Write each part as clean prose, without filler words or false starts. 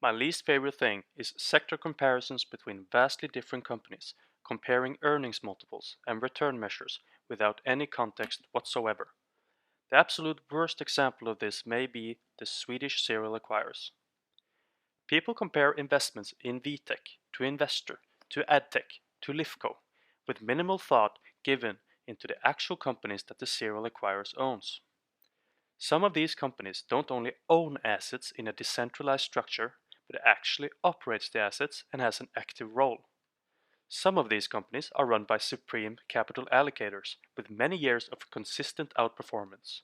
My least favorite thing is sector comparisons between vastly different companies, comparing earnings multiples and return measures without any context whatsoever. The absolute worst example of this may be the Swedish serial acquirers. People compare investments in VTech to Investor to AdTech to Lifco, with minimal thought given into the actual companies that the serial acquirers owns. Some of these companies don't only own assets in a decentralized structure, but actually operates the assets and has an active role. Some of these companies are run by supreme capital allocators with many years of consistent outperformance.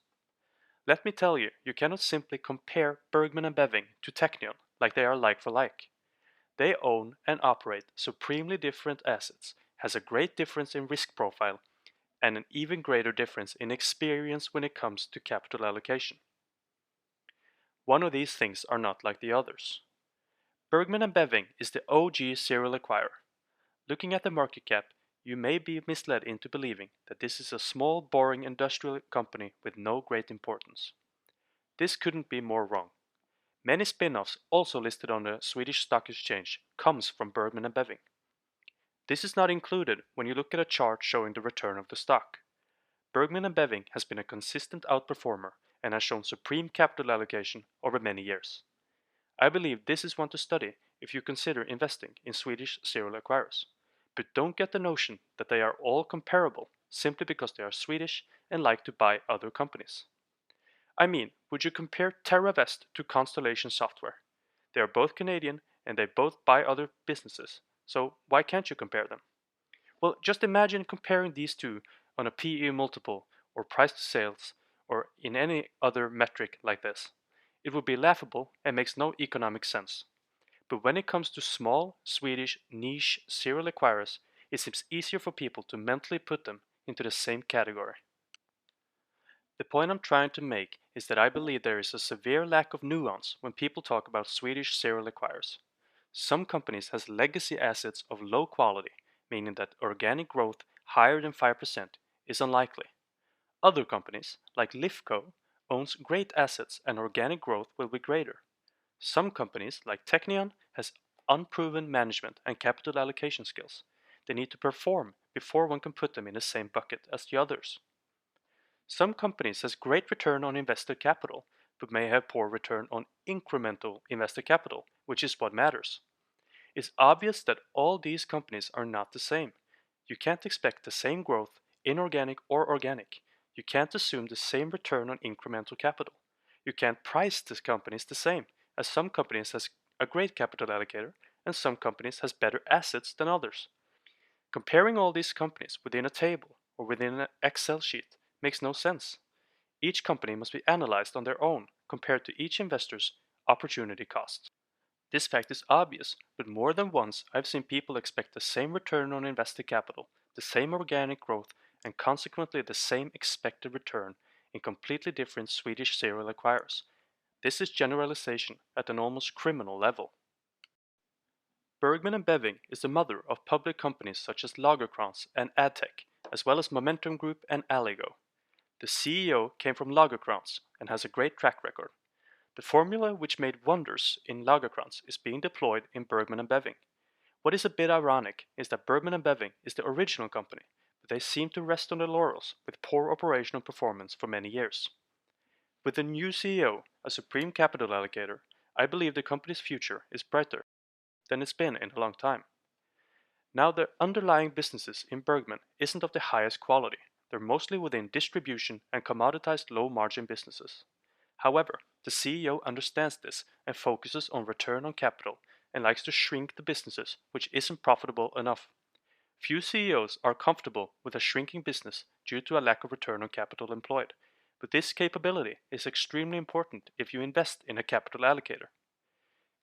Let me tell you, you cannot simply compare Bergman and Beving to Technion like they are like for like. They own and operate supremely different assets, has a great difference in risk profile, and an even greater difference in experience when it comes to capital allocation. One of these things are not like the others. Bergman and Beving is the OG serial acquirer. Looking at the market cap, you may be misled into believing that this is a small, boring industrial company with no great importance. This couldn't be more wrong. Many spin-offs also listed on the Swedish stock exchange comes from Bergman and Beving. This is not included when you look at a chart showing the return of the stock. Bergman and Beving has been a consistent outperformer and has shown supreme capital allocation over many years. I believe this is one to study if you consider investing in Swedish serial acquirers. But don't get the notion that they are all comparable simply because they are Swedish and like to buy other companies. I mean, would you compare TerraVest to Constellation Software? They are both Canadian and they both buy other businesses, so why can't you compare them? Well, just imagine comparing these two on a PE multiple or price to sales or in any other metric like this. It would be laughable and makes no economic sense. But when it comes to small, Swedish, niche serial acquirers, it seems easier for people to mentally put them into the same category. The point I'm trying to make is that I believe there is a severe lack of nuance when people talk about Swedish serial acquirers. Some companies has legacy assets of low quality, meaning that organic growth higher than 5% is unlikely. Other companies, like Lifco, owns great assets and organic growth will be greater. Some companies, like Technion, has unproven management and capital allocation skills. They need to perform before one can put them in the same bucket as the others. Some companies has great return on invested capital, but may have poor return on incremental invested capital, which is what matters. It's obvious that all these companies are not the same. You can't expect the same growth, inorganic or organic. You can't assume the same return on incremental capital. You can't price these companies the same, as some companies has a great capital allocator and some companies has better assets than others. Comparing all these companies within a table or within an Excel sheet makes no sense. Each company must be analyzed on their own compared to each investor's opportunity cost. This fact is obvious, but more than once I've seen people expect the same return on invested capital, the same organic growth, and consequently the same expected return in completely different Swedish serial acquirers. This is generalization at an almost criminal level. Bergman and Beving is the mother of public companies such as Lagercrantz and Adtech, as well as Momentum Group and Alligo. The CEO came from Lagercrantz and has a great track record. The formula which made wonders in Lagercrantz is being deployed in Bergman and Beving. What is a bit ironic is that Bergman and Beving is the original company, but they seem to rest on their laurels with poor operational performance for many years. With the new CEO, a supreme capital allocator, I believe the company's future is brighter than it's been in a long time. Now the underlying businesses in Bergman isn't of the highest quality. They're mostly within distribution and commoditized low-margin businesses. However, the CEO understands this and focuses on return on capital and likes to shrink the businesses which isn't profitable enough. Few CEOs are comfortable with a shrinking business due to a lack of return on capital employed, but this capability is extremely important if you invest in a capital allocator.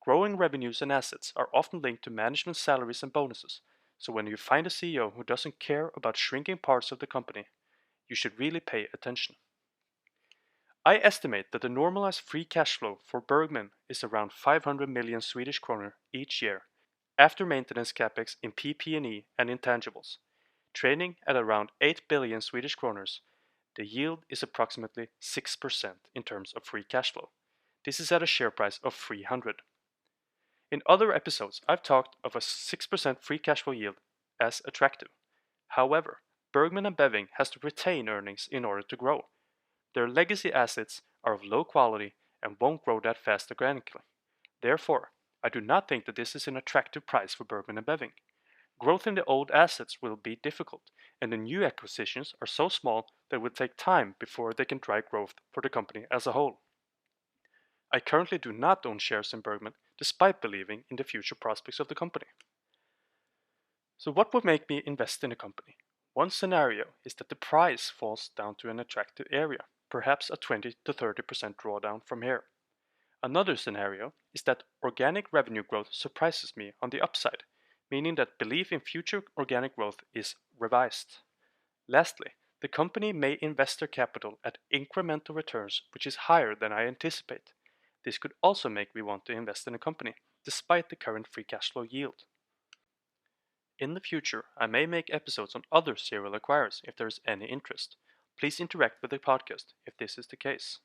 Growing revenues and assets are often linked to management salaries and bonuses, so when you find a CEO who doesn't care about shrinking parts of the company, you should really pay attention. I estimate that the normalized free cash flow for Bergman is around 500 million Swedish kronor each year, after maintenance capex in PP&E and intangibles. Trading at around 8 billion Swedish kronor, the yield is approximately 6% in terms of free cash flow. This is at a share price of 300. In other episodes, I've talked of a 6% free cash flow yield as attractive. However, Bergman and Beving has to retain earnings in order to grow. Their legacy assets are of low quality and won't grow that fast organically. Therefore, I do not think that this is an attractive price for Bergman and Beving. Growth in the old assets will be difficult, and the new acquisitions are so small that it will take time before they can drive growth for the company as a whole. I currently do not own shares in Bergman despite believing in the future prospects of the company. So what would make me invest in a company? One scenario is that the price falls down to an attractive area, perhaps a 20 to 30% drawdown from here. Another scenario is that organic revenue growth surprises me on the upside, meaning that belief in future organic growth is revised. Lastly, the company may invest their capital at incremental returns which is higher than I anticipate. This could also make me want to invest in a company, despite the current free cash flow yield. In the future, I may make episodes on other serial acquirers if there is any interest. Please interact with the podcast if this is the case.